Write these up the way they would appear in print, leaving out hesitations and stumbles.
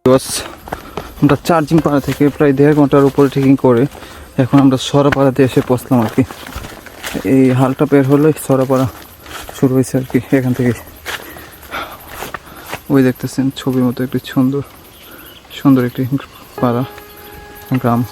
আমরা চার্জিং পাড়া থেকে প্রায় 1.5 ঘন্টার উপরে ট্রেকিং করে এখন আমরা সরাপাড়াতে এসে পৌঁছলাম আর কি। এই হালটা বের হলে সরাপাড়া শুরু হয়েছে আর কি। এখান থেকে ওই দেখতেছেন ছবির মতো একটি সুন্দর একটি পাড়া গ্রাম।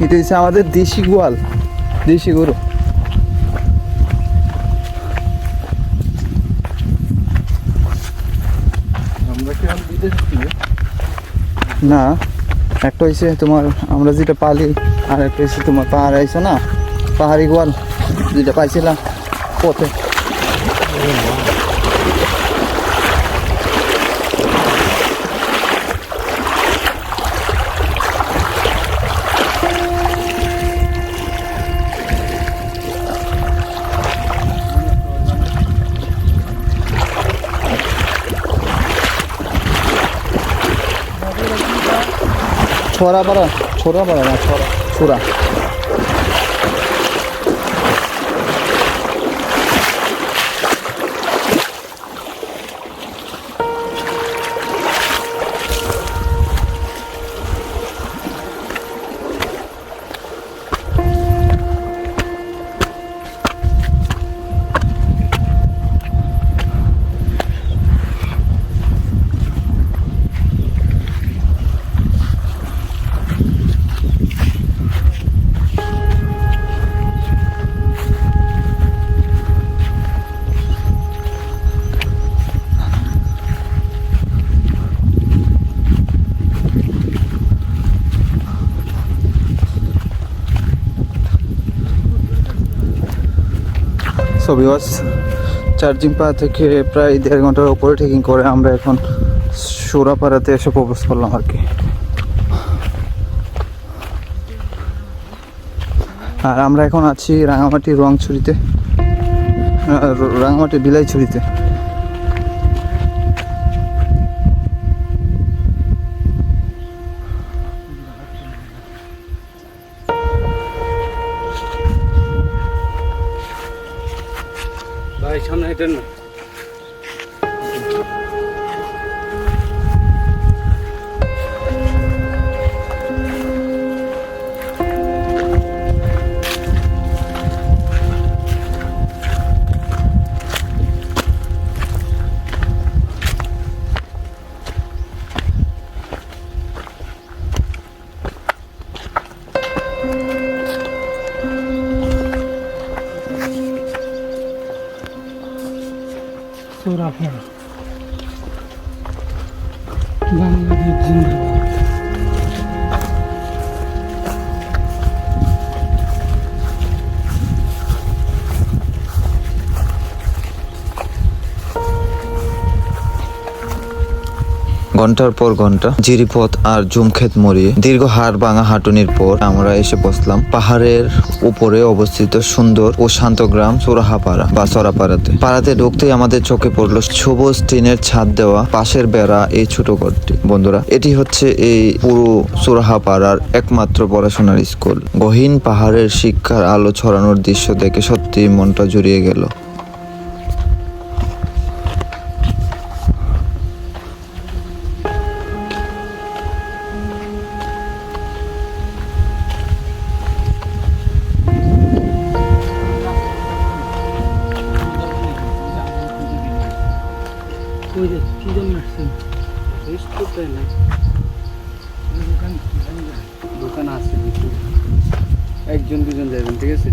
এটা হচ্ছে আমাদের দেশি গোয়াল, দেশি গরু। না, একটা হয়েছে তোমার আমরা যেটা পালি, আর একটা হয়েছে তোমার পাহাড়ে আইসো না, পাহাড়ি গোয়াল যেটা পাইছিলাম পথে। ছোড়াপাড়া না ছোড়া। সো ভিউয়ার্স, চার্জিং পাড়া থেকে প্রায় 1.5 ঘন্টার উপরে ট্রেকিং করে আমরা এখন সরাপাড়াতে এসে প্রবেশ করলাম আর কি। আর আমরা এখন আছি রাঙামাটি রংছড়িতে, রাঙামাটি বিলাইছড়িতে। ভাই সামনে হেঁটেন না। বাংলাদেশ জিন্দাবাদ। ঘন্টার পর ঘন্টা জিরিপথ আর জুমক্ষেত মরিয়ে দীর্ঘ হাড় ভাঙা হাঁটুনির পর আমরা এসে পৌঁছলাম পাহাড়ের উপরে অবস্থিত সুন্দর ও শান্ত গ্রাম চোরাহাপাড়া বা চরাপাড়াতে। পাড়াতে ঢুকতেই আমাদের চোখে পড়লো সবুজ টিনের ছাদ দেওয়া পাশের বেড়া এই ছোট ঘরটি। বন্ধুরা, এটি হচ্ছে এই পুরো চোরাহাপাড়ার একমাত্র পড়াশোনার স্কুল। গহীন পাহাড়ের শিক্ষার আলো ছড়ানোর দৃশ্য দেখে সত্যি মনটা জুড়িয়ে গেল। দোকান আছে। দুজন দুজন যাবেন, ঠিক আছে?